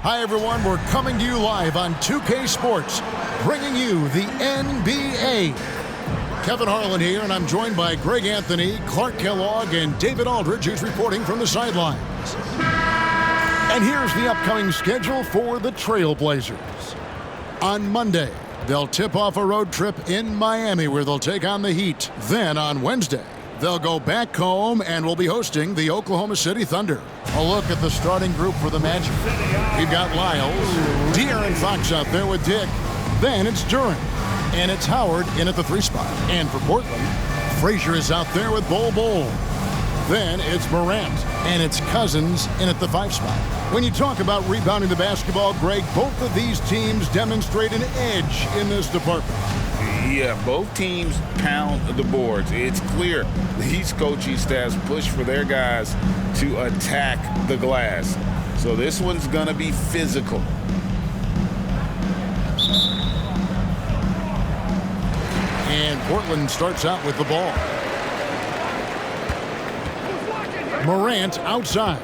Hi, everyone. We're coming to you live on 2K Sports, bringing you the NBA. Kevin Harlan here, and I'm joined by Greg Anthony, Clark Kellogg, and David Aldridge, who's reporting from the sidelines. And here's the upcoming schedule for the Trailblazers. On Monday, they'll tip off a road trip in Miami where they'll take on the Heat. Then on Wednesday, they'll go back home and will be hosting the Oklahoma City Thunder. A look at the starting group for the Magic. We've got Lyles, De'Aaron Fox out there with Dick. Then it's Duren. And it's Howard in at the 3 spot. And for Portland, Frazier is out there with Bol Bol. Then it's Morant. And it's Cousins in at the 5 spot. When you talk about rebounding the basketball, Greg, both of these teams demonstrate an edge in this department. Yeah, both teams pound the boards. It's clear these coaching staffs push for their guys to attack the glass. So this one's going to be physical. And Portland starts out with the ball. Morant outside.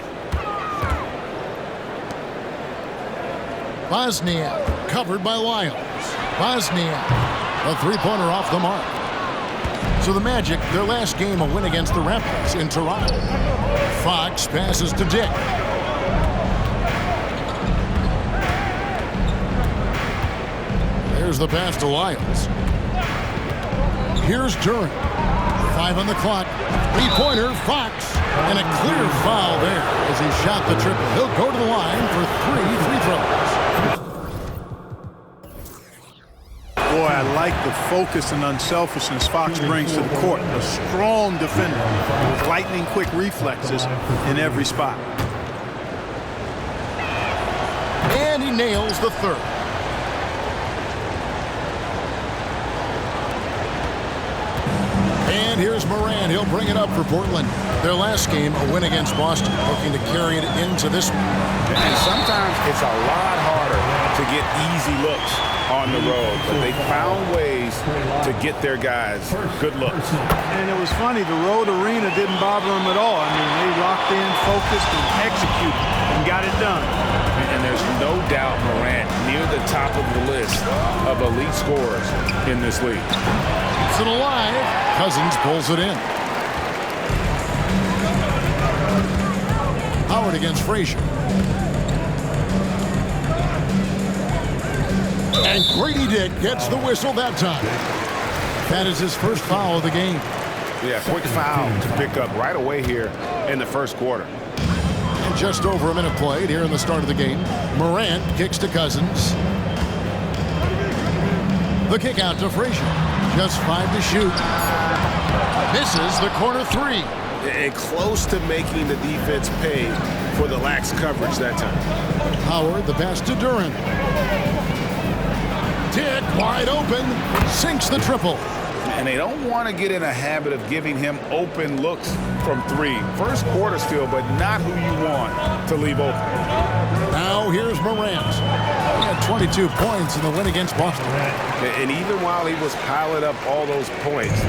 Wozniak covered by Lyles. Wozniak. A 3-pointer off the mark. So the Magic, their last game, a win against the Raptors in Toronto. Fox passes to Dick. There's the pass to Lyles. Here's Duren. 5 on the clock. 3-pointer, Fox. And a clear foul there as he shot the triple. He'll go to the line for 3 free throws. Boy, I like the focus and unselfishness Fox brings to the court. A strong defender with lightning-quick reflexes in every spot. And he nails the third. And here's Morant. He'll bring it up for Portland. Their last game, a win against Boston, looking to carry it into this one. And sometimes it's a lot harder to get easy looks on the road, but they found ways to get their guys good looks. And it was funny, the road arena didn't bother them at all. I mean, they locked in, focused, and executed, and got it done. And there's no doubt Morant near the top of the list of elite scorers in this league. It's it alive. Cousins pulls it in. Howard against Frazier. And Grady Dick gets the whistle that time. That is his first foul of the game. Yeah, quick foul to pick up right away here in the first quarter. And just over a minute played here in the start of the game. Morant kicks to Cousins. The kick out to Frazier. Just 5 to shoot. Misses the corner 3. And close to making the defense pay for the lax coverage that time. Howard, the pass to Duren. Dick wide open, sinks the triple. And they don't want to get in a habit of giving him open looks from 3. First quarter still, but not who you want to leave open. Now here's Morant. He had 22 points in the win against Boston. And even while he was piling up all those points,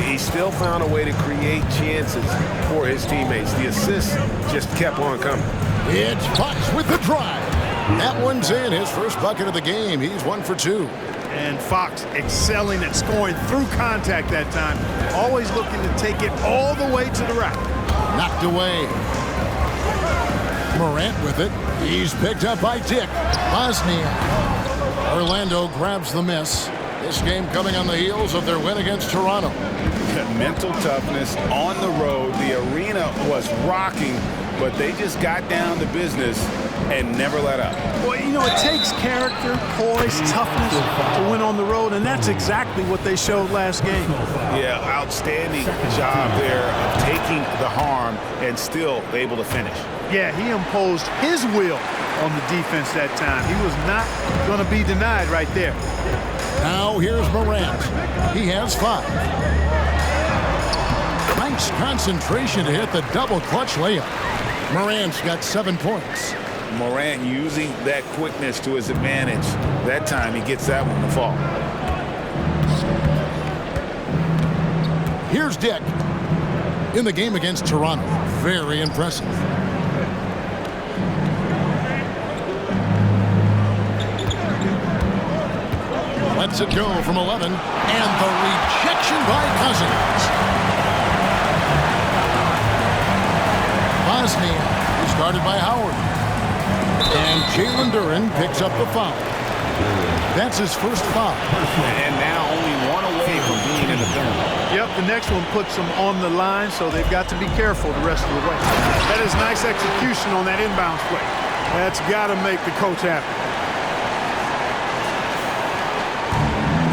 he still found a way to create chances for his teammates. The assists just kept on coming. It's Fox with the drive. That one's in, his first bucket of the game. He's 1 for 2. And Fox excelling at scoring through contact that time. Always looking to take it all the way to the rack. Knocked away. Morant with it. He's picked up by Dick. Wozniak. Orlando grabs the miss. This game coming on the heels of their win against Toronto. Mental toughness on the road. The arena was rocking but they just got down to business and never let up. Well, you know, it takes character, poise, toughness to win on the road, and that's exactly what they showed last game. Yeah, outstanding job there of taking the harm and still able to finish. Yeah, he imposed his will on the defense that time. He was not going to be denied right there. Now here's Morant. He has 5. Nice concentration to hit the double clutch layup. Morant's got 7 points. Morant using that quickness to his advantage. That time he gets that one to fall. Here's Dick. In the game against Toronto. Very impressive. Lets it go from 11. And the rejection by Cousins. Bosnia is guarded by Howard. And Jalen Duren picks up the foul. That's his first foul. And now only one away from being in the penalty. Yep, the next one puts them on the line, so they've got to be careful the rest of the way. That is nice execution on that inbounds play. That's got to make the coach happy.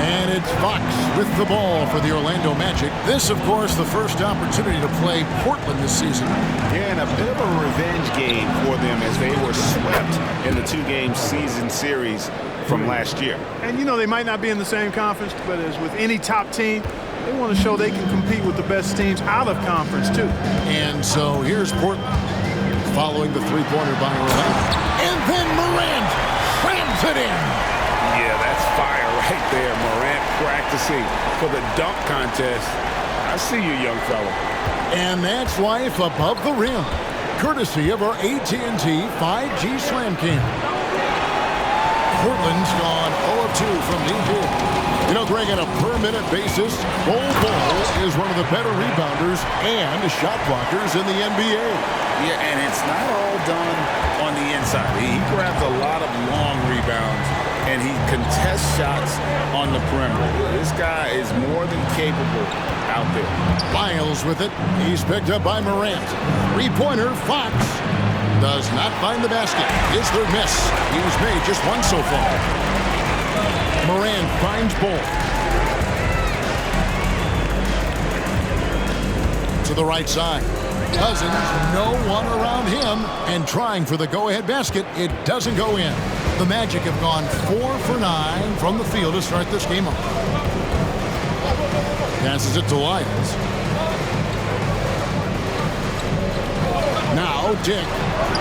And it's Fox with the ball for the Orlando Magic. This, of course, the first opportunity to play Portland this season. Yeah, and a bit of a revenge game for them as they were swept in the 2-game season series from last year. And, you know, they might not be in the same conference, but as with any top team, they want to show they can compete with the best teams out of conference, too. And so here's Portland following the three-pointer by Orlando. And then Morant slams it in. Yeah, that's fire right there. Morant practicing for the dunk contest. I see you, young fella. And that's life above the rim, courtesy of our AT&T 5G Slam Cam. Portland's gone 0-2 from deep here. You know, Greg, on a per-minute basis, Bol is one of the better rebounders and shot blockers in the NBA. Yeah, and it's not all done on the inside. He grabs a lot of long rebounds, and he contests shots on the perimeter. This guy is more than capable out there. Lyles with it. He's picked up by Morant. Three-pointer, Fox does not find the basket. Is their miss. He's made just one so far. Morant finds Bol. To the right side. Cousins, no one around him, and trying for the go-ahead basket. It doesn't go in. The Magic have gone 4 for 9 from the field to start this game off. Passes it to Lyles. Now Dick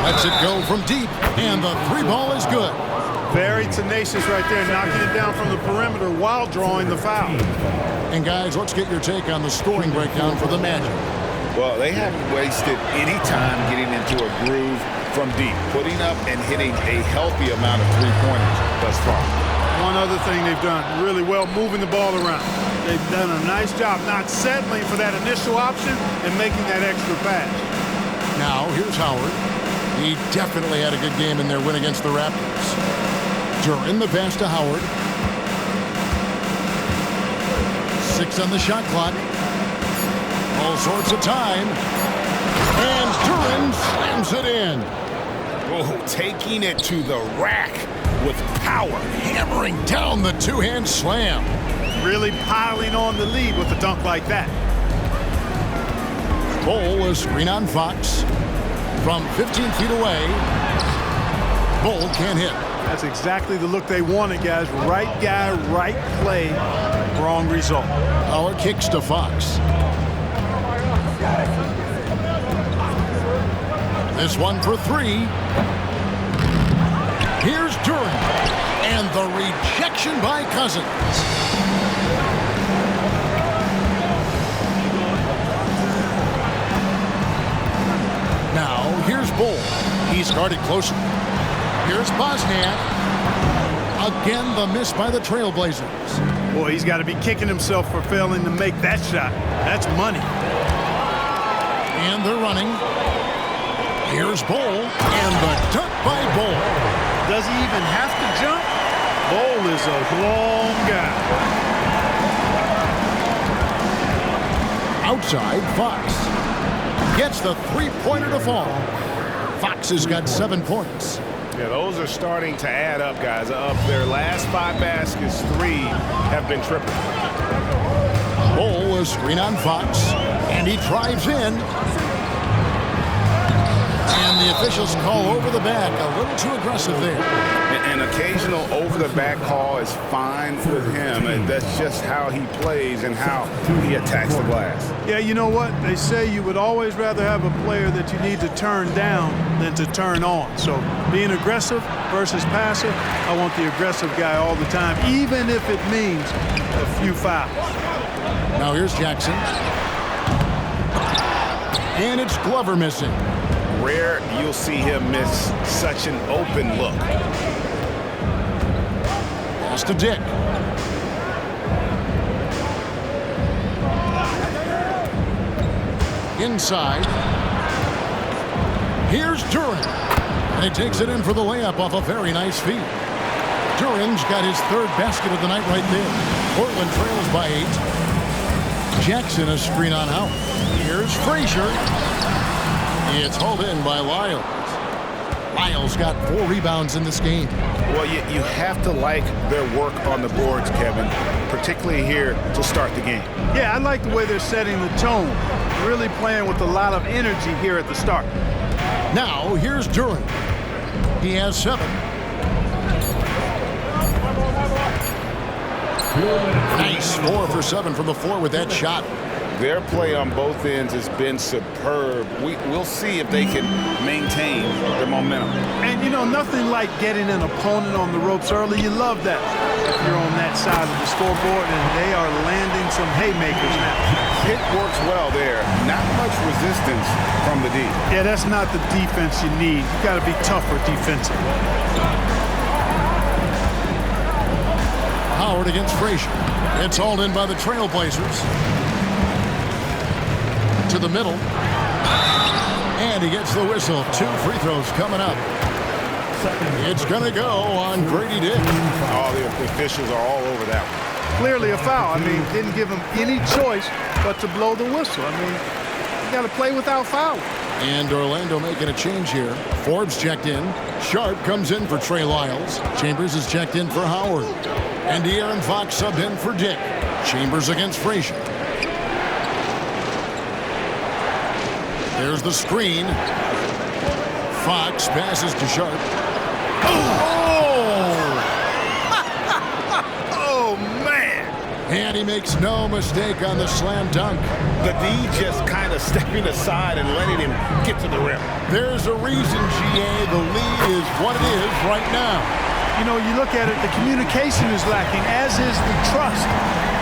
lets it go from deep, and the 3-ball is good. Very tenacious right there, knocking it down from the perimeter while drawing the foul. And guys, let's get your take on the scoring breakdown for the Magic. Well, they haven't wasted any time getting into a groove from deep, putting up and hitting a healthy amount of three-pointers thus far. One other thing they've done really well, moving the ball around. They've done a nice job not settling for that initial option and making that extra pass. Now, here's Howard. He definitely had a good game in their win against the Raptors. Duren the pass to Howard. 6 on the shot clock. All sorts of time. And Duren slams it in. Oh, taking it to the rack with power. Hammering down the two-hand slam. Really piling on the lead with a dunk like that. Bol is screen on Fox. From 15 feet away. Bol can't hit. That's exactly the look they wanted, guys. Right guy, right play, wrong result. Howard kicks to Fox. This one for 3. Here's Duren. And the rejection by Cousins. Now, here's Bol. He's guarded closer. Here's Bosniak. Again, the miss by the Trailblazers. Boy, he's got to be kicking himself for failing to make that shot. That's money. And they're running. Here's Bol. And the dunk by Bol. Does he even have to jump? Bol is a long guy. Outside, Fox gets the three-pointer to fall. Fox has got 7 points. Yeah, those are starting to add up, guys. Of their last 5 baskets, 3 have been triple. Bol, a screen on Fox, and he drives in. And the officials call over the back. A little too aggressive there. An occasional over-the-back call is fine with him. And that's just how he plays and how he attacks the glass. Yeah, you know what? They say you would always rather have a player that you need to turn down than to turn on. So being aggressive versus passive, I want the aggressive guy all the time, even if it means a few fouls. Now here's Jackson. And it's Glover missing. Rare you'll see him miss such an open look. Pass to Dick. Inside. Here's Duren. And he takes it in for the layup off a very nice feed. Duren's got his 3rd basket of the night right there. Portland trails by 8. Jackson a screen on Howard. Here's Frazier. It's hauled in by Lyles. Lyles got 4 rebounds in this game. Well, you have to like their work on the boards, Kevin, particularly here to start the game. Yeah, I like the way they're setting the tone. Really playing with a lot of energy here at the start. Now, here's Duren. He has 7. Nice 4 for 7 from the floor with that shot. Their play on both ends has been superb. We'll see if they can maintain the momentum. And, you know, nothing like getting an opponent on the ropes early. You love that if you're on that side of the scoreboard, and they are landing some haymakers now. Pitt works well there. Not much resistance from the D. Yeah, that's not the defense you need. You got to be tougher defensively. Howard against Frazier. It's hauled in by the Trailblazers. To the middle. And he gets the whistle. 2 free throws coming up. It's going to go on Grady Dick. Oh, the officials are all over that one. Clearly a foul. I mean, didn't give him any choice but to blow the whistle. I mean, you got to play without fouling. And Orlando making a change here. Forbes checked in. Sharp comes in for Trey Lyles. Chambers is checked in for Howard. And De'Aaron Fox subbed in for Dick. Chambers against Frazier. There's the screen. Fox passes to Sharp. Oh, man. And he makes no mistake on the slam dunk. The D just kind of stepping aside and letting him get to the rim. There's a reason, GA, the lead is what it is right now. You know, you look at it, the communication is lacking, as is the trust.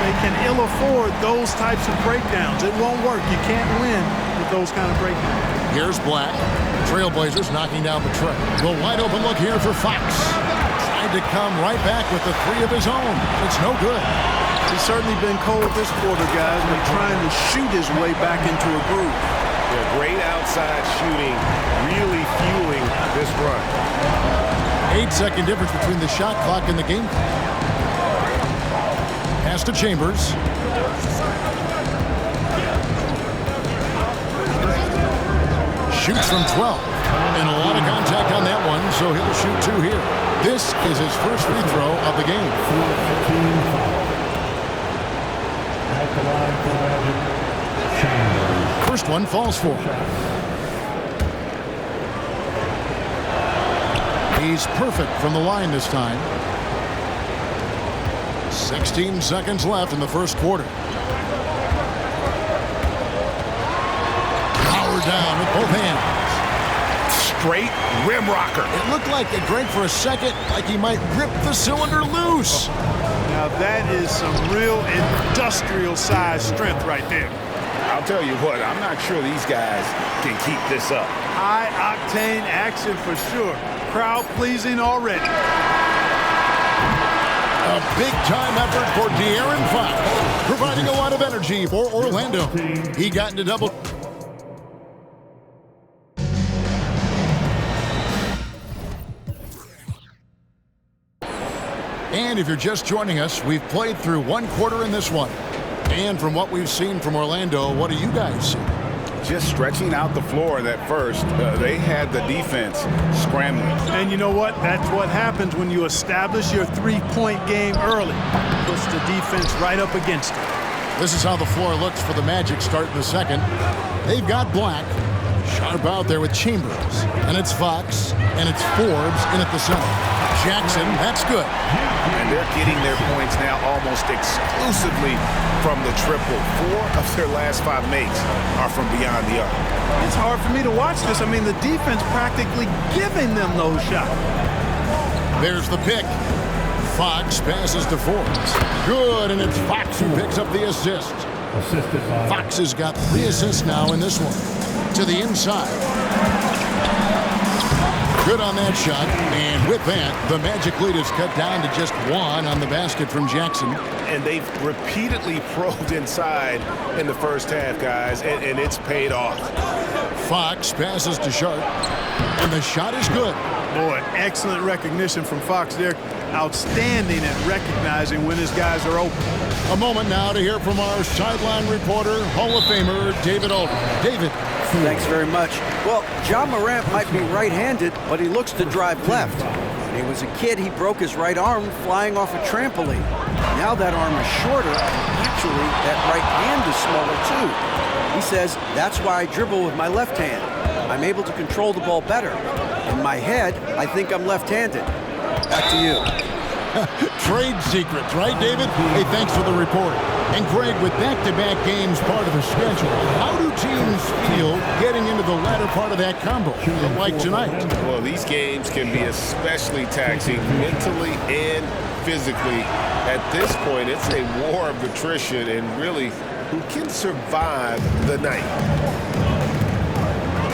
They can ill afford those types of breakdowns. It won't work. You can't win with those kind of breakdowns. Here's Black. Trailblazers knocking down the tray. The wide open look here for Fox. Tried to come right back with the 3 of his own. It's no good. He's certainly been cold this quarter, guys, but trying to shoot his way back into a groove. Yeah, great outside shooting, really fueling this run. 8-second difference between the shot clock and the game clock. Pass to Chambers. Shoots from 12. And a lot of contact on that one, so he'll shoot 2 here. This is his first free throw of the game. First one falls for him. He's perfect from the line this time. 16 seconds left in the first quarter. Howard down with both hands. Straight rim rocker. It looked like it, Greg, for a second, like he might rip the cylinder loose. Now that is some real industrial size strength right there. I'll tell you what, I'm not sure these guys can keep this up. High octane action for sure. Crowd pleasing already. A big-time effort for De'Aaron Fox, providing a lot of energy for Orlando. He got into double. And if you're just joining us, we've played through 1 quarter in this one. And from what we've seen from Orlando, what do you guys see? just stretching out the floor in that first. They had the defense scrambling. And you know what? That's what happens when you establish your three-point game early. Puts the defense right up against it. This is how the floor looks for the Magic starting the second. They've got Black. Sharp out there with Chambers. And it's Fox. And it's Forbes in at the center. Jackson, that's good. And they're getting their points now almost exclusively from the triple. 4 of their last 5 makes are from beyond the arc. It's hard for me to watch this. I mean, the defense practically giving them those shots. There's the pick. Fox passes to Forbes. Good, and it's Fox who picks up the assist. Fox has got 3 assists now in this one. To the inside. Good on that shot, and with that, the Magic lead is cut down to just 1 on the basket from Jackson. And they've repeatedly probed inside in the first half, guys, and it's paid off. Fox passes to Sharp, and the shot is good. Boy, excellent recognition from Fox there. Outstanding at recognizing when his guys are open. A moment now to hear from our sideline reporter, Hall of Famer David Aldridge. David. Thanks very much. Well, Ja Morant might be right-handed, but he looks to drive left. When he was a kid, he broke his right arm flying off a trampoline. Now that arm is shorter. Actually, that right hand is smaller, too. He says, that's why I dribble with my left hand. I'm able to control the ball better. In my head, I think I'm left-handed. Back to you. Trade secrets, right, David? Hey, thanks for the report. And Greg, with back-to-back games part of the schedule, how do teams feel getting into the latter part of that combo, like tonight? Well, these games can be especially taxing mentally and physically. At this point, it's a war of attrition, and really, who can survive the night?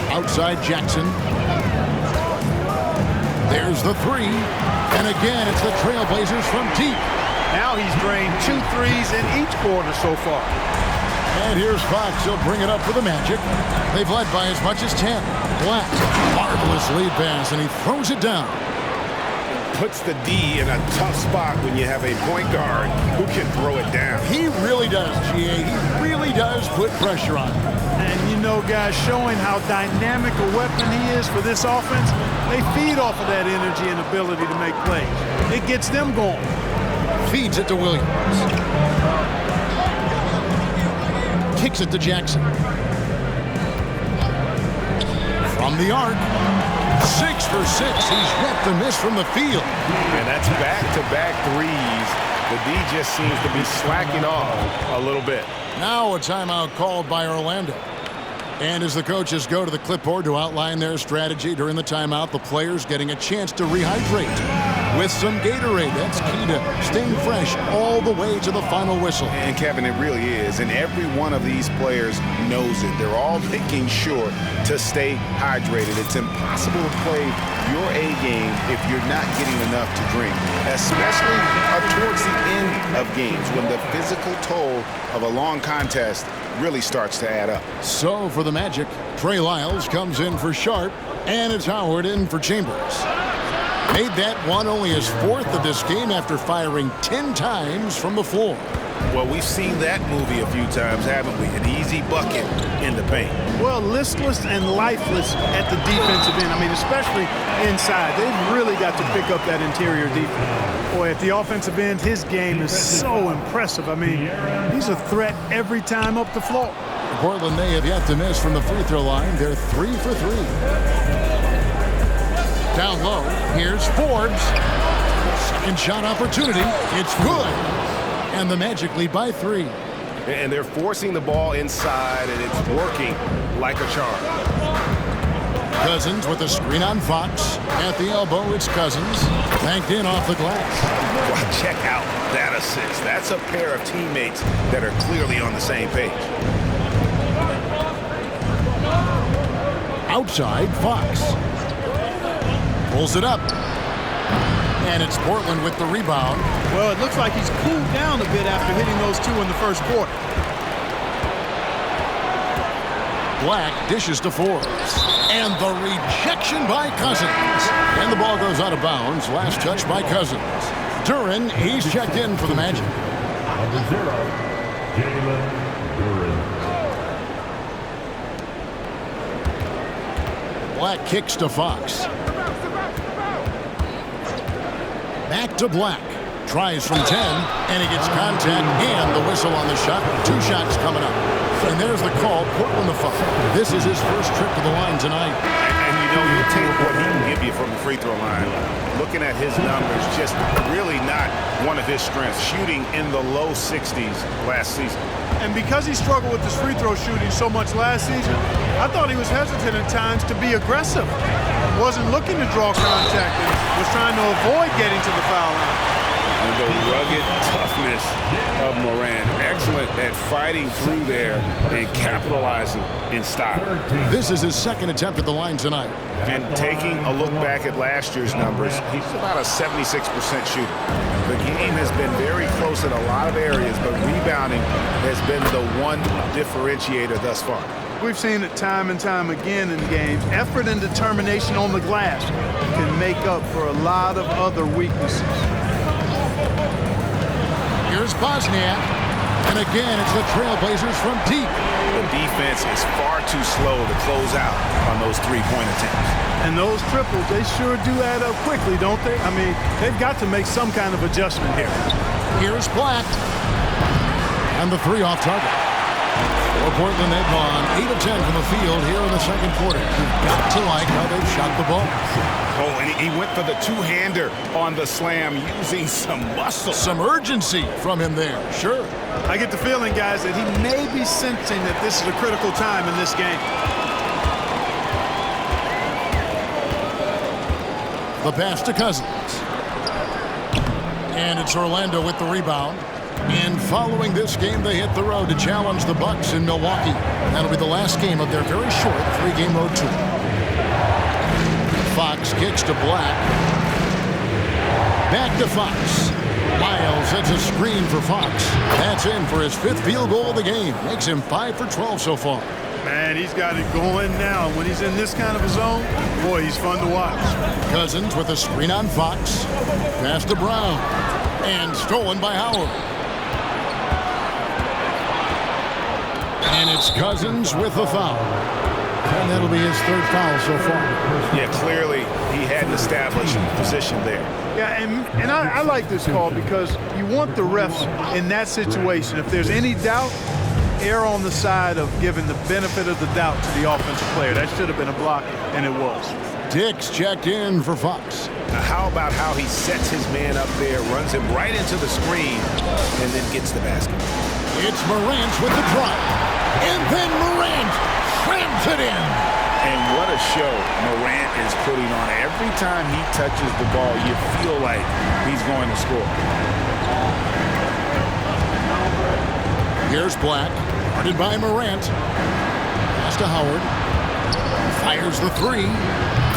Outside Jackson. There's the 3. And again, it's the Trailblazers from deep. Now he's drained 2 threes in each quarter so far. And here's Fox. He'll bring it up for the Magic. They've led by as much as 10. Black, marvelous lead pass, and he throws it down. Puts the D in a tough spot when you have a point guard who can throw it down. He really does, GA. He really does put pressure on him. And you know, guys, showing how dynamic a weapon he is for this offense, they feed off of that energy and ability to make plays. It gets them going. Feeds it to Williams. Kicks it to Jackson. From the arc. 6 for 6. He's yet to miss from the field. And that's back-to-back threes. The D just seems to be slacking off a little bit. Now a timeout called by Orlando. And as the coaches go to the clipboard to outline their strategy during the timeout, the players getting a chance to rehydrate with some Gatorade. That's key to staying fresh all the way to the final whistle. And Kevin, it really is. And every one of these players knows it. They're all making sure to stay hydrated. It's impossible to play your A game if you're not getting enough to drink, especially towards the end of games when the physical toll of a long contest really starts to add up. So for the Magic, Trey Lyles comes in for Sharp, and it's Howard in for Chambers. Made that one only his 4th of this game after firing 10 times from the floor. Well, we've seen that movie a few times, haven't we? An easy bucket in the paint. Well, listless and lifeless at the defensive end. I mean, especially inside. They've really got to pick up that interior defense. Boy, at the offensive end, his game is so impressive. I mean, he's a threat every time up the floor. Portland, they have yet to miss from the free throw line. They're 3 for 3. Down low, here's Forbes. Second shot opportunity. It's good. And the Magic lead by 3. And they're forcing the ball inside, and it's working like a charm. Cousins with a screen on Fox. At the elbow, it's Cousins. Banked in off the glass. Well, check out that assist. That's a pair of teammates that are clearly on the same page. Outside, Fox. Pulls it up. And it's Portland with the rebound. Well, it looks like he's cooled down a bit after hitting those 2 in the first quarter. Black dishes to Forbes. And the rejection by Cousins. And the ball goes out of bounds. Last touch by Cousins. Duren, he's checked in for the Magic. Number 0, Jalen Duren. Black kicks to Fox. Back to Black. Tries from 10, and he gets contact and the whistle on the shot. 2 shots coming up. And there's the call. Portland the foul. This is his first trip to the line tonight. And you know, you take what he can give you from the free throw line. Looking at his numbers, just really not one of his strengths. Shooting in the low 60s last season. And because he struggled with his free throw shooting so much last season, I thought he was hesitant at times to be aggressive. Wasn't looking to draw contact and was trying to avoid getting to the foul line. And the rugged toughness of Morant. Excellent at fighting through there and capitalizing in style. This is his second attempt at the line tonight. And taking a look back at last year's numbers, he's about a 76% shooter. The game has been very close in a lot of areas, but rebounding has been the one differentiator thus far. We've seen it time and time again in games. Effort and determination on the glass can make up for a lot of other weaknesses. Here's Bosniak. And again, it's the Trailblazers from deep. The defense is far too slow to close out on those three-point attempts. And those triples, they sure do add up quickly, don't they? I mean, they've got to make some kind of adjustment here. Here's Black. And the 3 off target. For Portland, they've gone 8 of 10 from the field here in the second quarter. You've got to like how they've shot the ball. Oh, and he went for the two-hander on the slam using some muscle. Some urgency from him there, sure. I get the feeling, guys, that he may be sensing that this is a critical time in this game. The pass to Cousins. And it's Orlando with the rebound. And following this game, they hit the road to challenge the Bucks in Milwaukee. That'll be the last game of their very short 3-game road tour. Fox kicks to Black. Back to Fox. Miles sets a screen for Fox. That's in for his 5th field goal of the game. Makes him 5 for 12 so far. Man, he's got it going now. When he's in this kind of a zone, boy, he's fun to watch. Cousins with a screen on Fox. Pass to Brown. And stolen by Howard. And it's Cousins with the foul. And that'll be his 3rd foul so far. Yeah, clearly he had an established position there. Yeah, and I like this call because you want the refs in that situation. If there's any doubt, err on the side of giving the benefit of the doubt to the offensive player. That should have been a block, and it was. Dix checked in for Fox. Now, how about how he sets his man up there, runs him right into the screen, and then gets the basket? It's Morant with the drive. And then Morant slams it in. And what a show Morant is putting on. Every time he touches the ball, you feel like he's going to score. Here's Black, guarded by Morant. Pass to Howard. Fires the 3.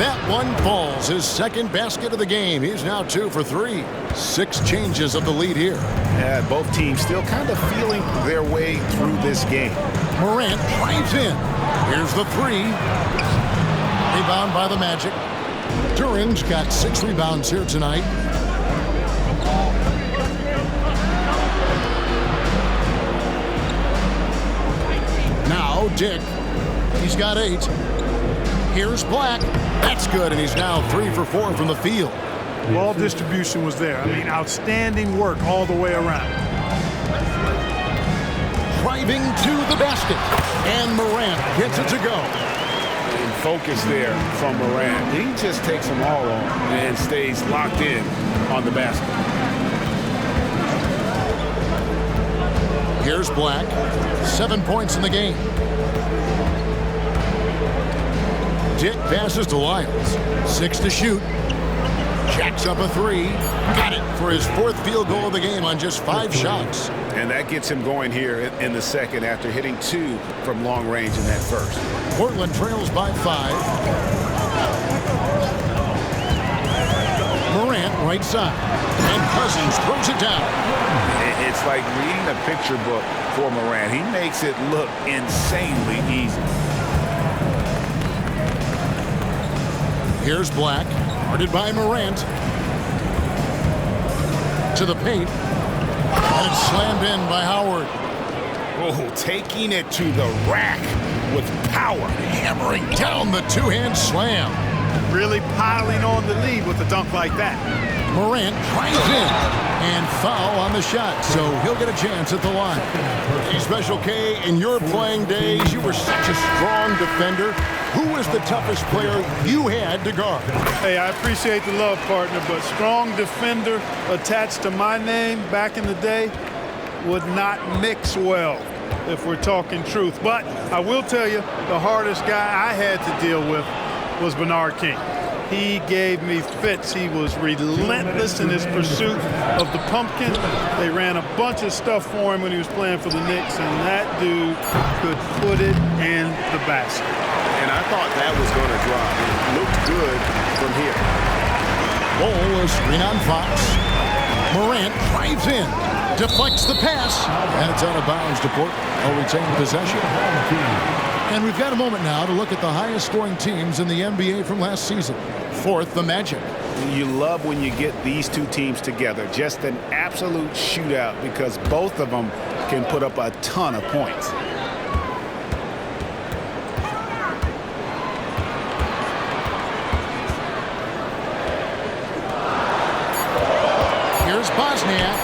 That one falls. His 2nd basket of the game. He's now 2 for 3. 6 changes of the lead here. Yeah, both teams still kind of feeling their way through this game. Morant drives in. Here's the 3. Rebound by the Magic. Duran's got 6 rebounds here tonight. Now Dick. He's got 8. Here's Black. That's good, and he's now 3 for 4 from the field. Ball distribution was there. I mean, outstanding work all the way around. Driving to the basket, and Morant gets it to go. And focus there from Morant. He just takes them all on and stays locked in on the basket. Here's Black. 7 points in the game. Dick passes to Lyles. 6 to shoot. Jacks up a 3. Got it for his 4th field goal of the game on just 5 shots. And that gets him going here in the second after hitting 2 from long range in that first. Portland trails by 5. Morant right side. And Cousins throws it down. It's like reading a picture book for Morant. He makes it look insanely easy. Here's Black, guarded by Morant. To the paint. And it's slammed in by Howard. Oh, taking it to the rack with power. Hammering down the two-hand slam. Really piling on the lead with a dunk like that. Morant drives in and foul on the shot, so he'll get a chance at the line. Hey, Special K, in your playing days, you were such a strong defender. Who was the toughest player you had to guard? Hey, I appreciate the love, partner, but strong defender attached to my name back in the day would not mix well, if we're talking truth. But I will tell you, the hardest guy I had to deal with was Bernard King. He gave me fits. He was relentless in his pursuit of the pumpkin. They ran a bunch of stuff for him when he was playing for the Knicks, and that dude could put it in the basket. And I thought that was going to drop. It looked good from here. Ball, a screen on Fox. Morant drives in, deflects the pass, and it's out of bounds to Portland. I'll retain possession. And we've got a moment now to look at the highest scoring teams in the NBA from last season. Fourth, the Magic. You love when you get these two teams together. Just an absolute shootout because both of them can put up a ton of points. Here's Bosniak,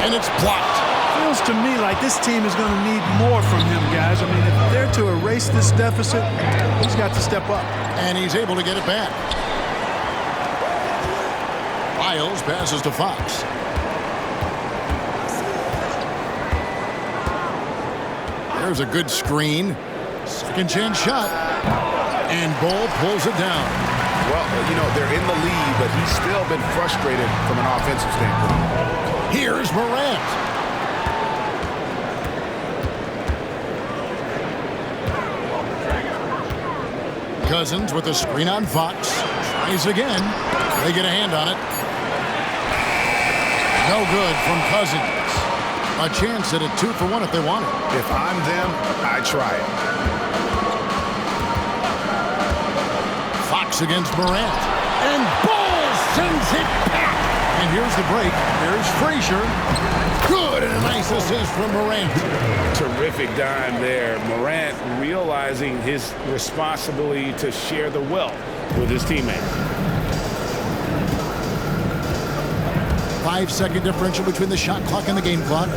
and it's blocked. Feels to me like this team is going to need more from him, guys. I mean, if they're to erase this deficit, he's got to step up. And he's able to get it back. Lyles passes to Fox. There's a good screen. Second chance shot. And Ball pulls it down. Well, you know, they're in the lead, but he's still been frustrated from an offensive standpoint. Here's Morant. Cousins with a screen on Fox. Tries again. They get a hand on it. No good from Cousins. A chance at a 2-for-1 if they want it. If I'm them, I try it. Fox against Morant. And Ball sends it back. And here's the break. There's Frazier. Good, and a nice assist from Morant. Terrific dime there. Morant realizing his responsibility to share the wealth with his teammate. 5-second differential between the shot clock and the game clock.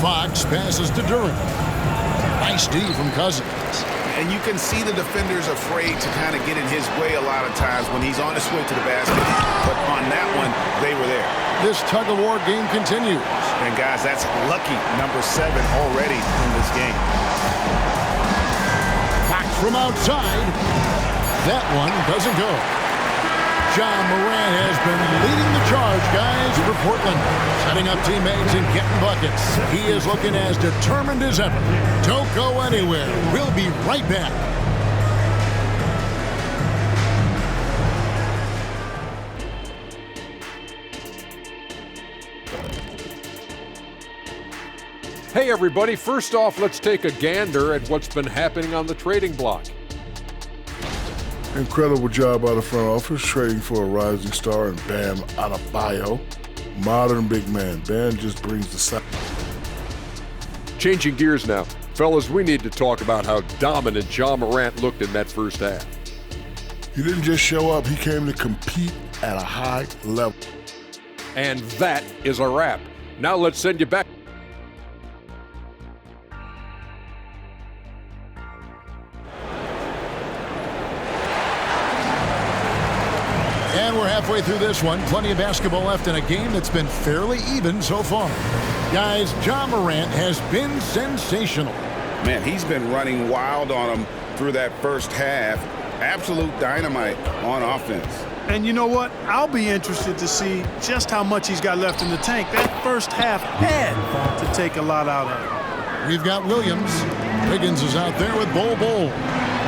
Fox passes to Durant. Nice D from Cousins. And you can see the defenders afraid to kind of get in his way a lot of times when he's on his way to the basket. But on that one, they were there. This tug-of-war game continues. And guys, that's lucky number 7 already in this game. Back from outside. That one doesn't go. John Morant has been leading the charge, guys, for Portland. Setting up teammates and getting buckets. He is looking as determined as ever. Don't go anywhere. We'll be right back. Hey everybody, first off, let's take a gander at what's been happening on the trading block. Incredible job by the front office, trading for a rising star in Bam Adebayo. Modern big man. Bam just brings the side. Changing gears now. Fellas, we need to talk about how dominant John Morant looked in that first half. He didn't just show up, he came to compete at a high level. And that is a wrap. Now let's send you back. And we're halfway through this one. Plenty of basketball left in a game that's been fairly even so far. Guys, John Morant has been sensational. Man, he's been running wild on him through that first half. Absolute dynamite on offense. And you know what? I'll be interested to see just how much he's got left in the tank. That first half had to take a lot out of it. We've got Williams. Wiggins is out there with Bol Bol.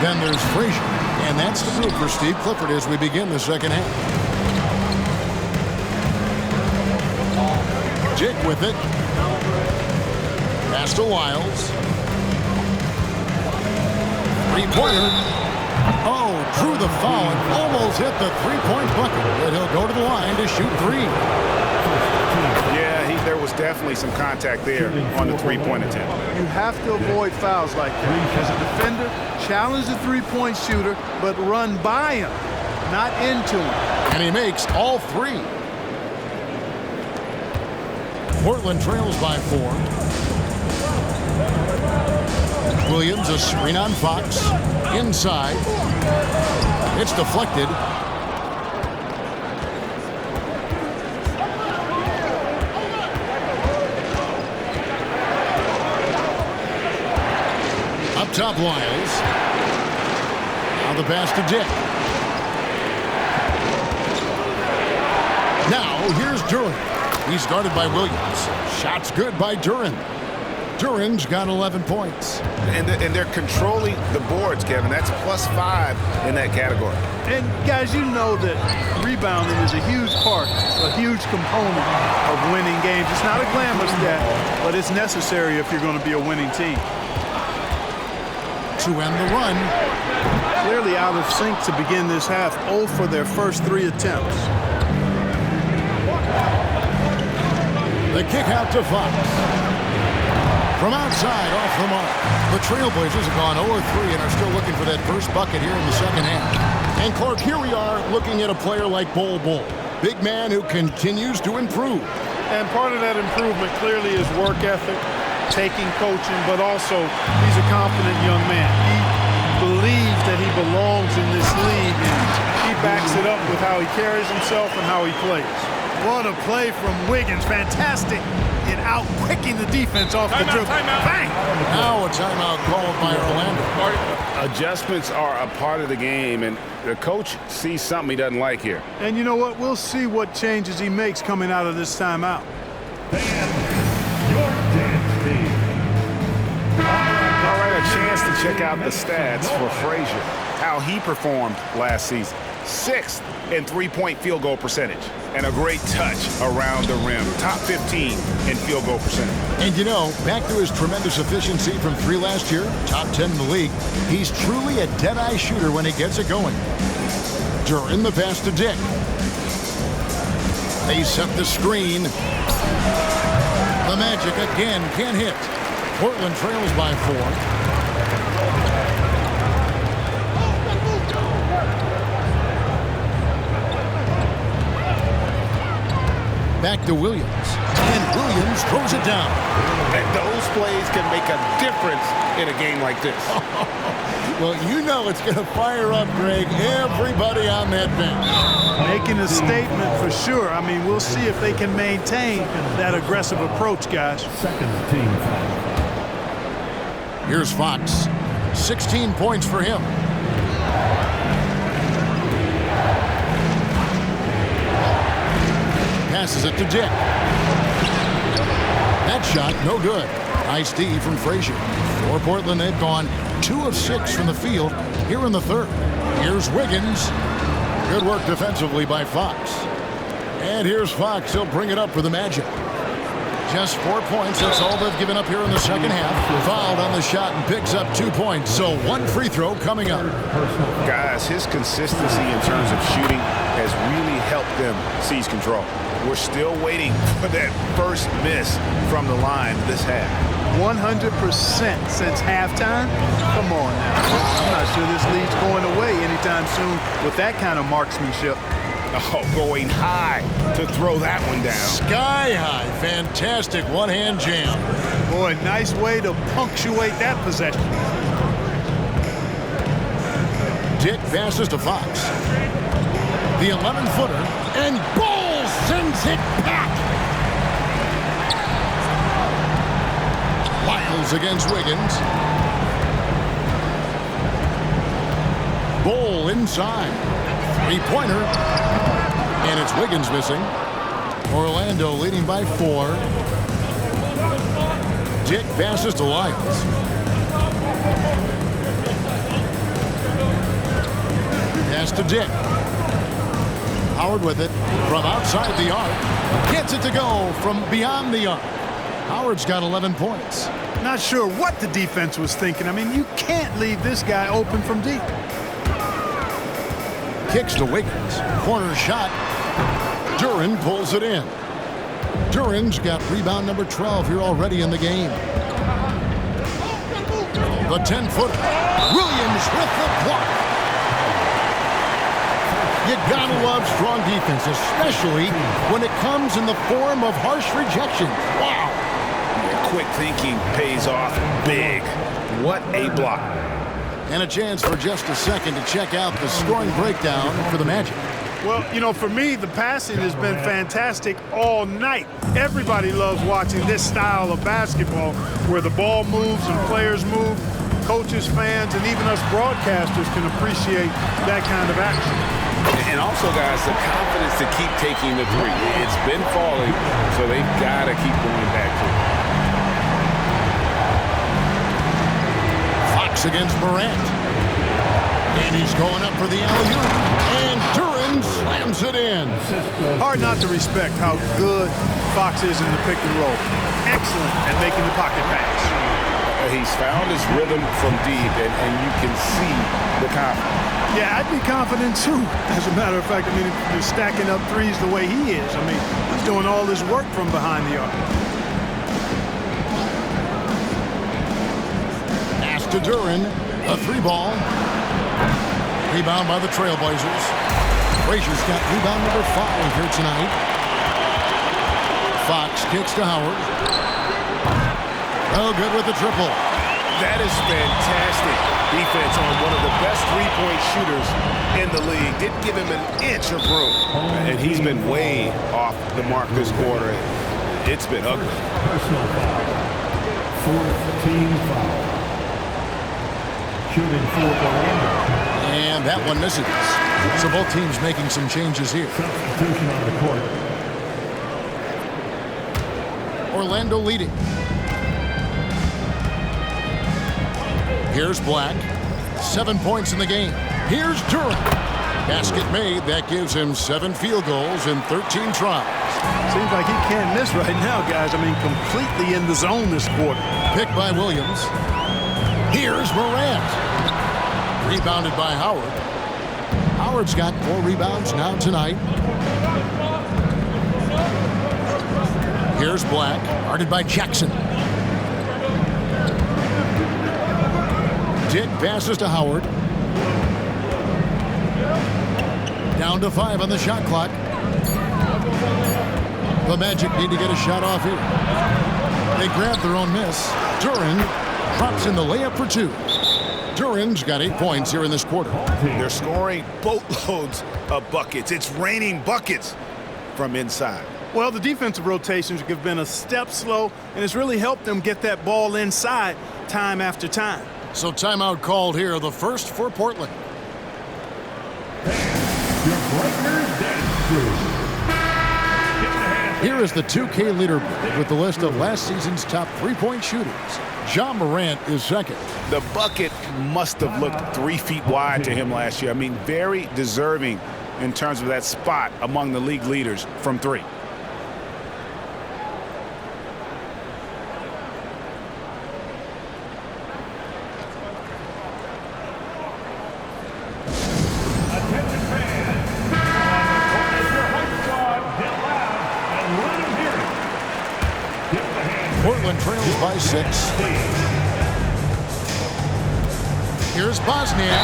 Then there's Frazier. And that's the group for Steve Clifford as we begin the second half. Jig with it. Pass to Lyles. Three-pointer. Oh, drew the foul and almost hit the three-point bucket. But he'll go to the line to shoot 3. Yeah, he think there was definitely some contact there on the three-point attempt. You have to avoid fouls like that. As a defender, challenge the three-point shooter, but run by him, not into him. And he makes all three. Portland trails by 4. Williams, a screen on Fox. Inside. It's deflected. Up top, Lyles. Now the pass to Dick. Now here's Duren. He's guarded by Williams. Shot's good by Duren. Duren's got 11 points. And they're controlling the boards, Kevin. That's +5 in that category. And guys, you know that rebounding is a huge part, a huge component of winning games. It's not a glamorous stat, but it's necessary if you're going to be a winning team. To end the run. Clearly out of sync to begin this half, 0 for their first 3 attempts. The kick out to Fox. From outside, off the mark. The Trailblazers have gone 0-3 and are still looking for that first bucket here in the second half. And Clark, here we are looking at a player like Bol Bol. Big man who continues to improve. And part of that improvement clearly is work ethic, taking coaching, but also he's a confident young man. He believes that he belongs in this league, and he backs it up with how he carries himself and how he plays. What a play from Wiggins. Fantastic in out-quicking the defense off the dribble. Bang! Now a timeout called by Orlando. Adjustments are a part of the game, and the coach sees something he doesn't like here. And you know what? We'll see what changes he makes coming out of this timeout. All right, a chance to check out the stats for Frazier, how he performed last season. 6th in three-point field goal percentage, and a great touch around the rim. Top 15 in field goal percentage. And you know, back to his tremendous efficiency from 3 last year, top 10 in the league, he's truly a dead-eye shooter when he gets it going. Duren the pass to Dick. They set the screen. The Magic again can't hit. Portland trails by 4. Back to Williams. And Williams throws it down. And those plays can make a difference in a game like this. Well, you know it's going to fire up, Greg, everybody on that bench. Making a statement for sure. I mean, we'll see if they can maintain that aggressive approach, guys. Here's Fox. 16 points for him. Passes it to Dick. That shot, no good. Nice D from Frazier. For Portland, they've gone 2 of 6 from the field here in the third. Here's Wiggins. Good work defensively by Fox. And here's Fox. He'll bring it up for the Magic. Just 4 points. That's all they've given up here in the second half. Fouled on the shot and picks up 2 points. So 1 free throw coming up. Guys, his consistency in terms of shooting has really helped them seize control. We're still waiting for that first miss from the line this half. 100% since halftime? Come on now. I'm not sure this lead's going away anytime soon with that kind of marksmanship. Oh, going high to throw that one down. Sky high. Fantastic one-hand jam. Boy, nice way to punctuate that possession. Dick passes to Fox. The 11-footer. And Bol sends it back. Lyles against Wiggins. Bol inside. Three-pointer. And it's Wiggins missing. Orlando leading by 4. Dick passes to Lyles. Pass to Dick. Howard with it from outside the arc. Gets it to go from beyond the arc. Howard's got 11 points. Not sure what the defense was thinking. I mean, you can't leave this guy open from deep. Kicks to Wiggins. Corner shot. Duren pulls it in. Duren's got rebound number 12 here already in the game. The 10-foot Williams with the block. You gotta love strong defense, especially when it comes in the form of harsh rejection. Wow. Quick thinking pays off big. What a block. And a chance for just a second to check out the scoring breakdown for the Magic. Well, you know, for me, the passing has been fantastic all night. Everybody loves watching this style of basketball where the ball moves and players move. Coaches, fans, and even us broadcasters can appreciate that kind of action. And also, guys, the confidence to keep taking the three. It's been falling, so they've got to keep going back to it. Fox against Morant. And he's going up for the alley-oop. And Duren slams it in. Hard not to respect how good Fox is in the pick and roll. Excellent at making the pocket pass. He's found his rhythm from deep, and you can see the confidence. Yeah, I'd be confident too. As a matter of fact, I mean, if you're stacking up threes the way he is, I mean, he's doing all this work from behind the arc. Pass to Duren, a 3-ball. Rebound by the Trailblazers. Frazier's got rebound number 5 here tonight. Fox kicks to Howard. Oh, good with the triple. That is fantastic defense on one of the best three-point shooters in the league. Didn't give him an inch of room. And he's been way off the mark this quarter. It's been ugly. Personal foul. 4th team foul. Shooting for Orlando. And that one misses. So both teams making some changes here. Substitution on the court. Orlando leading. Here's Black. 7 points in the game. Here's Duren. Basket made. That gives him 7 field goals in 13 tries. Seems like he can't miss right now, guys. I mean, completely in the zone this quarter. Picked by Williams. Here's Morant. Rebounded by Howard. Howard's got 4 rebounds now tonight. Here's Black. Guarded by Jackson. Dick passes to Howard. Down to 5 on the shot clock. The Magic need to get a shot off here. They grab their own miss. Duren drops in the layup for 2. Duren's got 8 points here in this quarter. They're scoring boatloads of buckets. It's raining buckets from inside. Well, the defensive rotations have been a step slow, and it's really helped them get that ball inside time after time. So timeout called here, the first for Portland. Here is the 2K leaderboard with the list of last season's top 3-point shooters. Ja Morant is second. The bucket must have looked 3 feet wide to him last year. I mean, very deserving in terms of that spot among the league leaders from 3. Portland trails by 6. Here's Bosniak.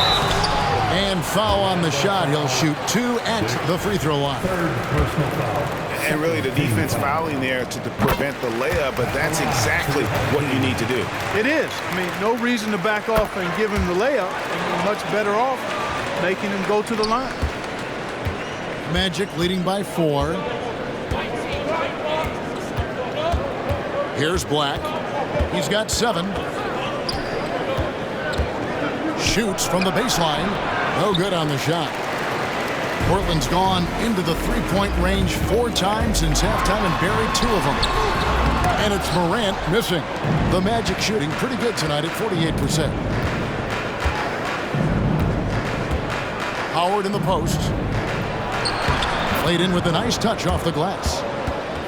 And foul on the shot. He'll shoot 2 at the free throw line. And really the defense fouling there to prevent the layup, but that's exactly what you need to do. It is. I mean, no reason to back off and give him the layup. And you're much better off making him go to the line. Magic leading by 4. Here's Black. He's got 7. Shoots from the baseline. No good on the shot. Portland's gone into the 3-point range 4 times since halftime and buried 2 of them. And it's Morant missing. The Magic shooting pretty good tonight at 48%. Howard in the post. Played in with a nice touch off the glass.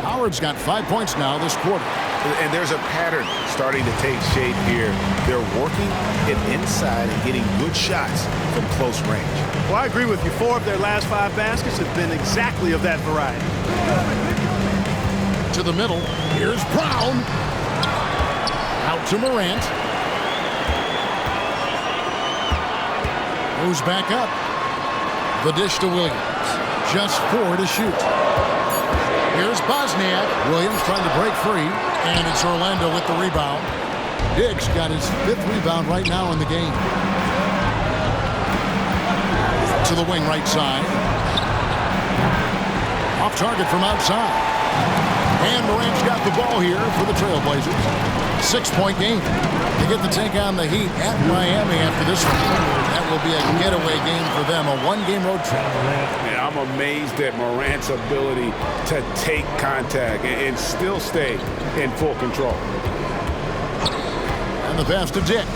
Howard's got 5 points now this quarter. And there's a pattern starting to take shape here. They're working it inside and getting good shots from close range. Well, I agree with you. 4 of their last 5 baskets have been exactly of that variety. to the middle. Here's Brown. Out to Morant. Goes back up. The dish to Williams. Just 4 to shoot. Here's Bosniak. Williams trying to break free. And it's Orlando with the rebound. Diggs got his 5th rebound right now in the game. To the wing right side. Off target from outside. And Morant's got the ball here for the Trailblazers. 6-point game. They get to take on the Heat at Miami after this one. That will be a getaway game for them, a 1-game road trip. Yeah, I'm amazed at Morant's ability to take contact and still stay in full control. And the pass to Dick.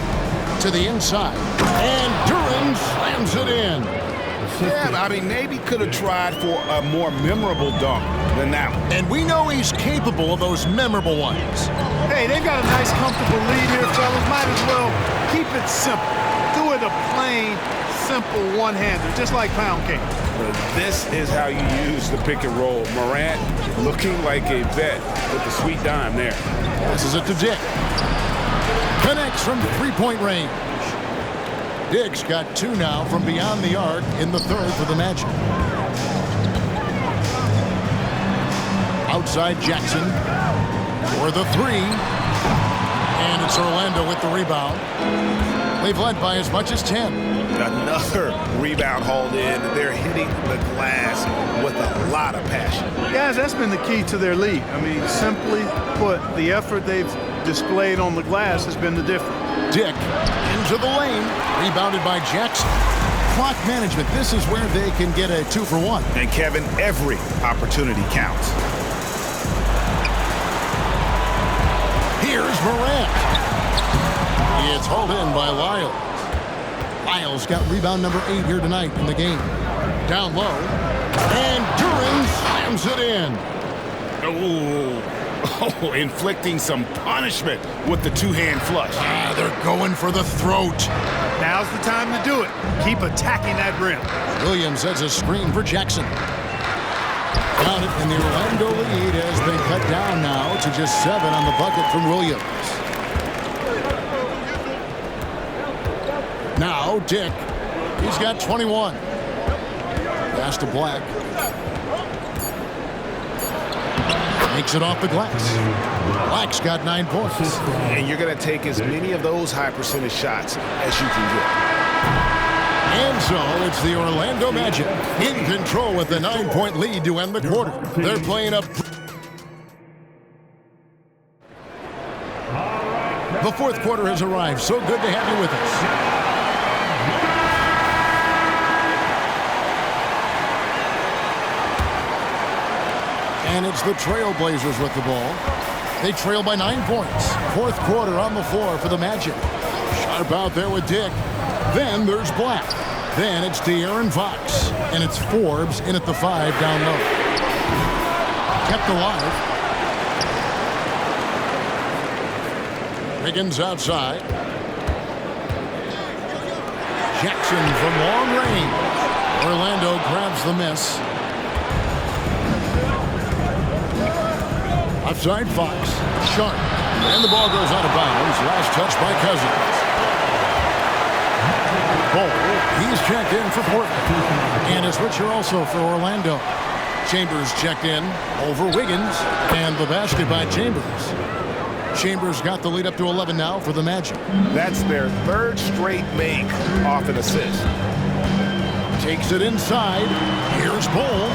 To the inside. And Duran slams it in. Yeah, I mean, maybe could have tried for a more memorable dunk than that one. And we know he's capable of those memorable ones. Hey, they've got a nice, comfortable lead here, fellas. Might as well keep it simple. Do it a plain, simple one-hander, just like pound cake. This is how you use the pick and roll. Morant looking like a vet with the sweet dime there. Passes it to Dick. Connects from 3-point range. Diggs got 2 now from beyond the arc in the 3rd for the Magic. Outside Jackson for the 3. And it's Orlando with the rebound. They've led by as much as 10. Another rebound hauled in. They're hitting the glass with a lot of passion. Guys, that's been the key to their lead. I mean, simply put, the effort they've displayed on the glass has been the difference. Dick into the lane. Rebounded by Jackson. Clock management. This is where they can get a 2 for 1. And Kevin, every opportunity counts. Here's Morant. It's hauled in by Lyles. Lyles got rebound number 8 here tonight in the game. Down low. And Duran slams it in. Oh, inflicting some punishment with the 2-hand flush. They're going for the throat. Now's the time to do it. Keep attacking that rim. Williams has a screen for Jackson. Got it, and the Orlando lead has been cut down now to just 7 on the bucket from Williams. Now Dick. He's got 21. Pass to Black. Makes it off the glass. Black's got 9 points. And you're going to take as many of those high percentage shots as you can get. And so it's the Orlando Magic in control with the 9-point lead to end the quarter. They're playing up. The 4th quarter has arrived. So good to have you with us. And it's the Trailblazers with the ball. They trail by 9 points. 4th quarter on the floor for the Magic. Sharp out there with Dick. Then there's Black. Then it's De'Aaron Fox. And it's Forbes in at the 5 down low. Kept alive. Wiggins outside. Jackson from long range. Orlando grabs the miss. Outside Fox. Sharp. And the ball goes out of bounds. Last touch by Cousins. Ball. He's checked in for Portland. And a switcher also for Orlando. Chambers checked in over Wiggins. And the basket by Chambers. Chambers got the lead up to 11 now for the Magic. That's their 3rd straight make off an assist. Takes it inside. Here's Bull.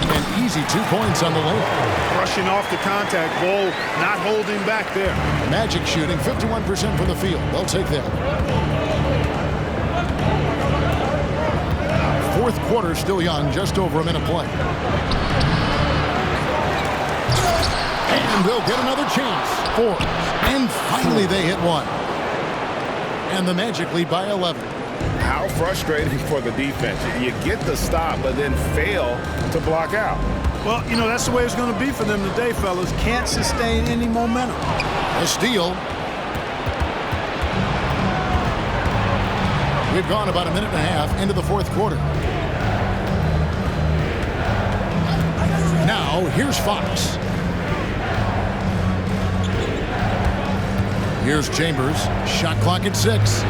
An easy 2 points on the layup. Rushing off the contact. Bull not holding back there. Magic shooting 51% from the field. They'll take that. 4th quarter still young. Just over a minute play. And they'll get another chance. 4. And finally they hit one. And the Magic lead by 11. How frustrating for the defense. You get the stop, but then fail to block out. Well, you know, that's the way it's going to be for them today, fellas. Can't sustain any momentum. A steal. We've gone about a minute and a half into the 4th quarter. Now Now, here's Fox. Here's Chambers. Shot clock at 6.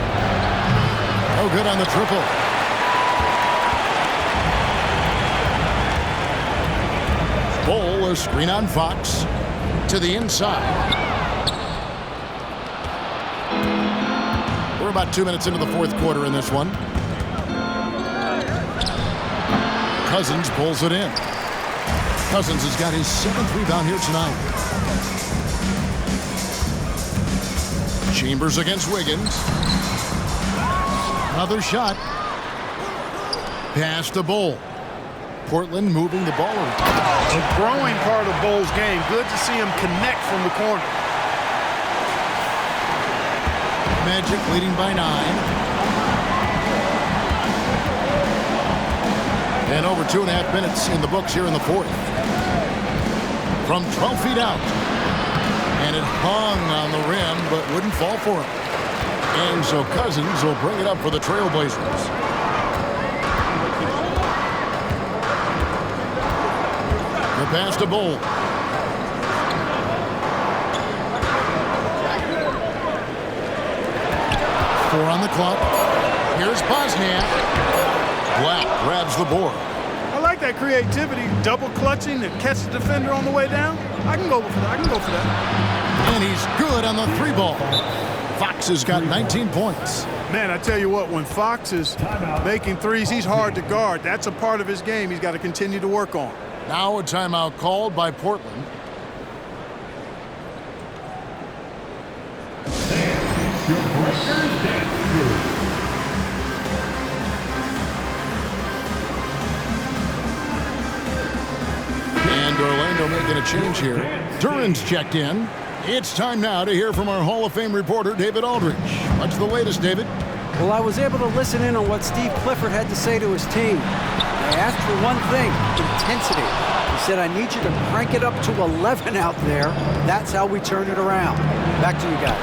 No good on the triple. Bol, a screen on Fox. To the inside. We're about 2 minutes into the fourth quarter in this one. Cousins pulls it in. Cousins has got his 7th rebound here tonight. Chambers against Wiggins. Another shot. Pass to Bol. Portland moving the ball around. A growing part of Bol's game. Good to see him connect from the corner. Magic leading by 9. And over 2.5 minutes in the books here in the fourth. From 12 feet out. And it hung on the rim, but wouldn't fall for him. And so Cousins will bring it up for the Trailblazers. The pass to Bol. Four on the clock. Here's Bosniak. Black grabs the board. I like that creativity, double clutching to catch the defender on the way down. I can go for that. And he's good on the 3 ball. Fox has got 19 points. Man, I tell you what, when Fox is making threes, he's hard to guard. That's a part of his game he's got to continue to work on. Now a timeout called by Portland. And Orlando making a change here. Duran's checked in. It's time now to hear from our Hall of Fame reporter, David Aldridge. What's the latest, David? Well, I was able to listen in on what Steve Clifford had to say to his team. I asked for one thing, intensity. He said, I need you to crank it up to 11 out there. That's how we turn it around. Back to you guys.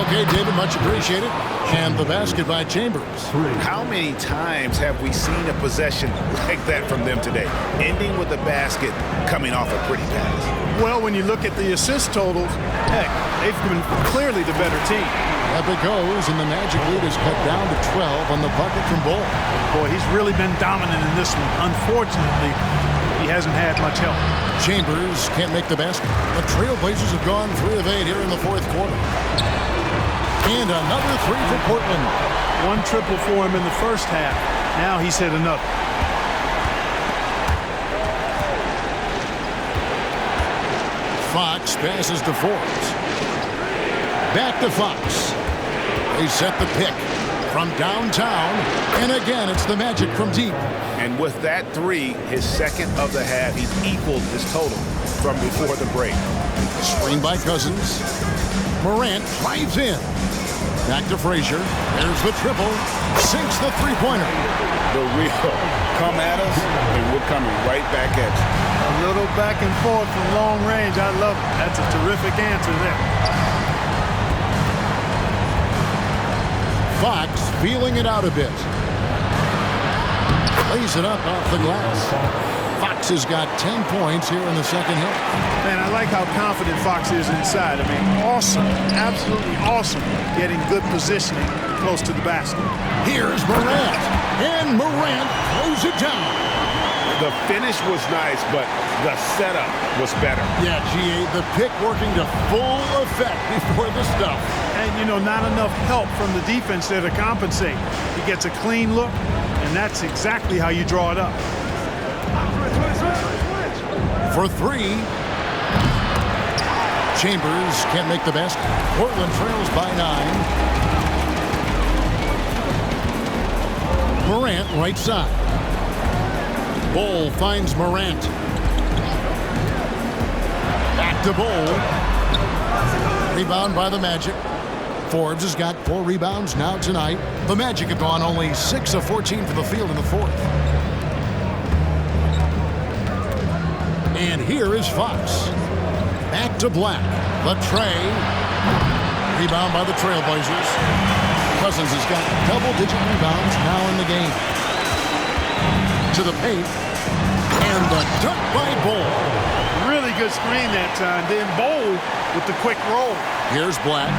Okay, David, much appreciated. And the basket by Chambers. How many times have we seen a possession like that from them today? Ending with a basket, coming off a pretty pass. Well, when you look at the assist totals, heck, they've been clearly the better team. Up it goes, and the Magic lead is cut down to 12 on the bucket from Bol. Boy, he's really been dominant in this one. Unfortunately, he hasn't had much help. Chambers can't make the basket. The Trailblazers have gone 3 of 8 here in the fourth quarter. And another 3 for Portland. One triple for him in the first half. Now he's hit another. Fox passes to Forbes. Back to Fox. They set the pick from downtown. And again, it's the Magic from deep. And with that 3, his second of the half, he's equaled his total from before the break. Screen by Cousins. Morant drives in. Back to Frazier. There's the triple. Sinks the three-pointer. The real come at us, and we're coming right back at you. A little back and forth from long range. I love it. That's a terrific answer there. Fox feeling it out a bit. Lays it up off the glass. Fox has got 10 points here in the second half. Man, I like how confident Fox is inside. I mean, awesome, absolutely awesome, getting good positioning close to the basket. Here's Morant, and Morant throws it down. The finish was nice, but the setup was better. Yeah, GA, the pick working to full effect before the stuff. And, you know, not enough help from the defense there to compensate. He gets a clean look, and that's exactly how you draw it up. For 3. Chambers can't make the basket. Portland trails by 9. Morant right side. Bol finds Morant. Back to Bol. Rebound by the Magic. Forbes has got 4 rebounds now tonight. The Magic have gone only 6 of 14 for the field in the fourth. And here is Fox. Back to Black. The tray. Rebound by the Trailblazers. Cousins has got double-digit rebounds now in the game. To the paint. And the dunk by Bol. good screen that time. Then Bowl with the quick roll. Here's Black.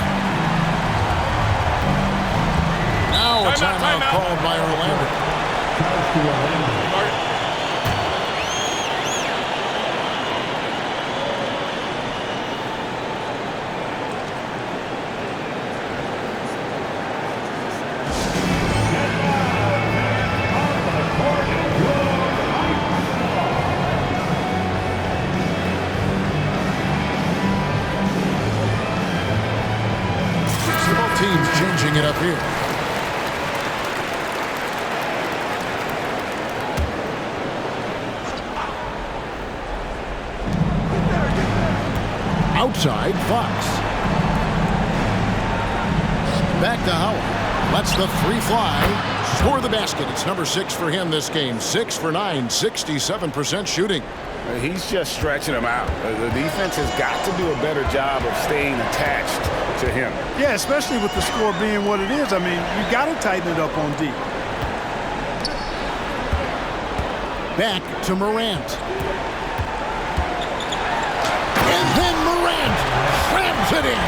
Now a timeout called by Orlando. Charge to Orlando. Teams changing it up here. Outside, Fox. Back to Howard. Lets the three fly. Score the basket. It's number 6 for him this game. 6 for 9, 67% shooting. He's just stretching them out. The defense has got to do a better job of staying attached to him. Yeah, especially with the score being what it is. I mean, you got to tighten it up on D. Back to Morant. And then Morant slams it in.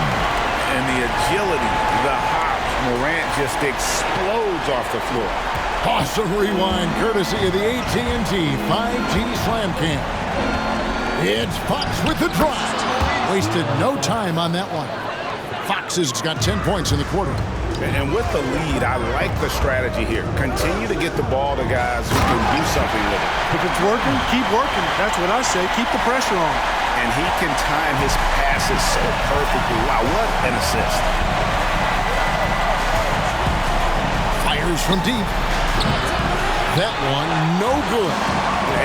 And the agility, the hop, Morant just explodes off the floor. Awesome rewind courtesy of the AT&T 5G Slam Cam. It's Fox with the drive. Wasted no time on that one. Fox has got 10 points in the quarter. And with the lead, I like the strategy here. Continue to get the ball to guys who can do something with it. If it's working, keep working. That's what I say. Keep the pressure on. And he can time his passes so perfectly. Wow, what an assist. Fires from deep. That one, no good.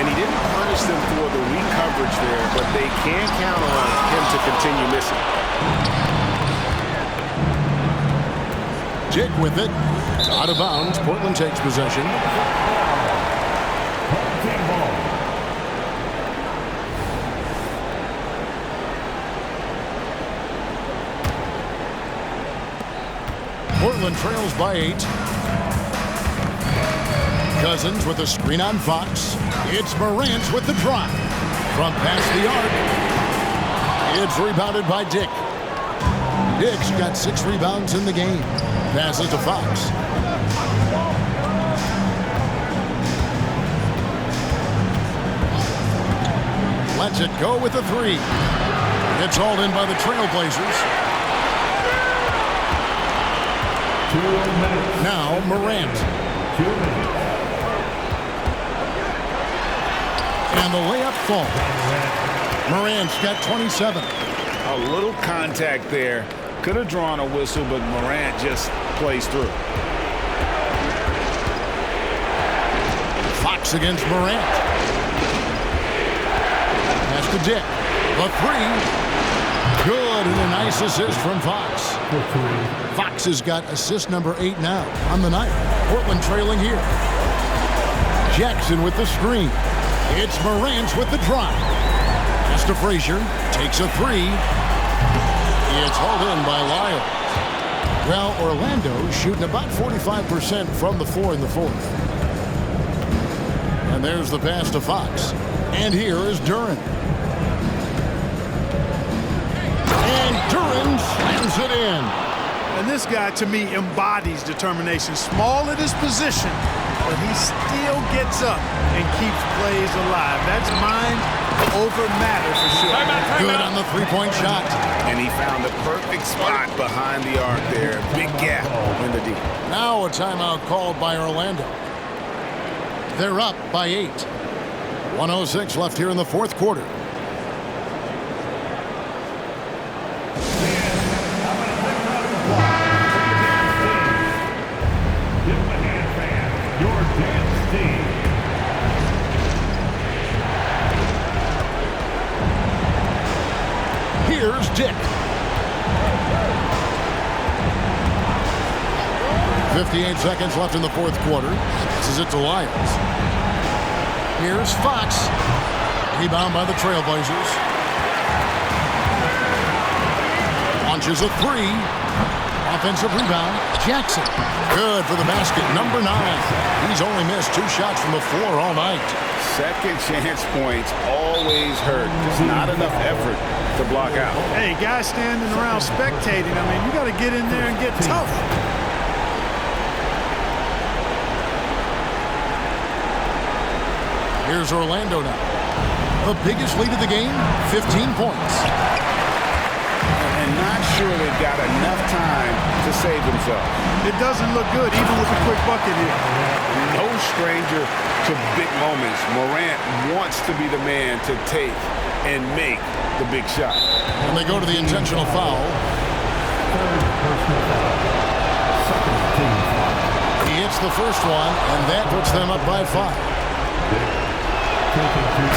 And he didn't punish them for the weak coverage there, but they can count on him to continue missing. Dick with it. Out of bounds. Portland takes possession. Portland trails by 8. Cousins with a screen on Fox. It's Morant with the drive. From past the arc. It's rebounded by Dick. Dick's got 6 rebounds in the game. Passes to Fox. Lets it go with the 3. It's hauled in by the Trailblazers. 2 minutes. Now Morant. 2 minutes. And the layup falls. Morant's got 27. A little contact there. Could have drawn a whistle, but Morant just plays through. Fox against Morant. Pass to Dick. The 3. Good, and a nice assist from Fox. Fox has got assist number 8 now on the night. Portland trailing here. Jackson with the screen. It's Morant with the drive. Pass to Frazier. Takes a 3. It's hauled in by Lyle. Well, Orlando shooting about 45% from the floor in the 4th. And there's the pass to Fox. And here is Duren. And Duren slams it in. And this guy, to me, embodies determination. Small at his position, but he still gets up and keeps plays alive. That's mind over matter for sure. Good on the three-point shot. And he found the perfect spot behind the arc there. Big gap in the D. Now a timeout called by Orlando. They're up by 8. 1:06 left here in the 4th quarter. Here's Dick. 58 seconds left in the 4th quarter. This is it to Lyles. Here's Fox. Rebound by the Trailblazers. Launches a 3. Offensive rebound, Jackson. Good for the basket, number 9. He's only missed 2 shots from the floor all night. Second chance points always hurt. Just not enough effort to block out. Hey, guys standing around spectating. I mean, you got to get in there and get tough. Here's Orlando now. The biggest lead of the game, 15 points. And not sure they've got enough time to save themselves. It doesn't look good, even with a quick bucket here. No stranger to big moments. Morant wants to be the man to take and make the big shot. And they go to the intentional foul. He hits the first one, and that puts them up by 5.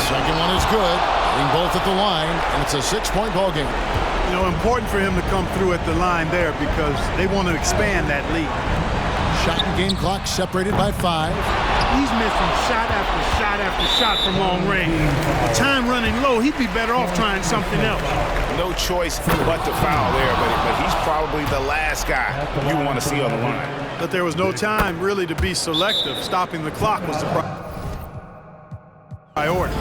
Second one is good. Being both at the line, and it's a 6-point ball game. You know, important for him to come through at the line there because they want to expand that lead. Shot and game clock separated by 5. He's missing shot after shot after shot from long range. With time running low, he'd be better off trying something else. No choice but to foul there, but he's probably the last guy you want to see on the line. But there was no time really to be selective. Stopping the clock was the priority.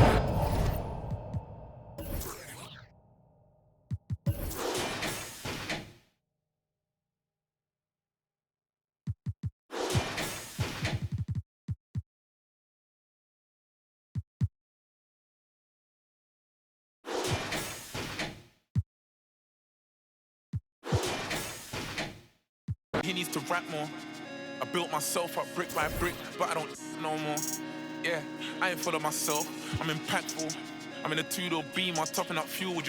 He needs to rap more. I built myself up brick by brick, but I don't no more. Yeah, I ain't full of myself. I'm impactful. I'm in a 2-door beam, I'm topping up fuel. Would you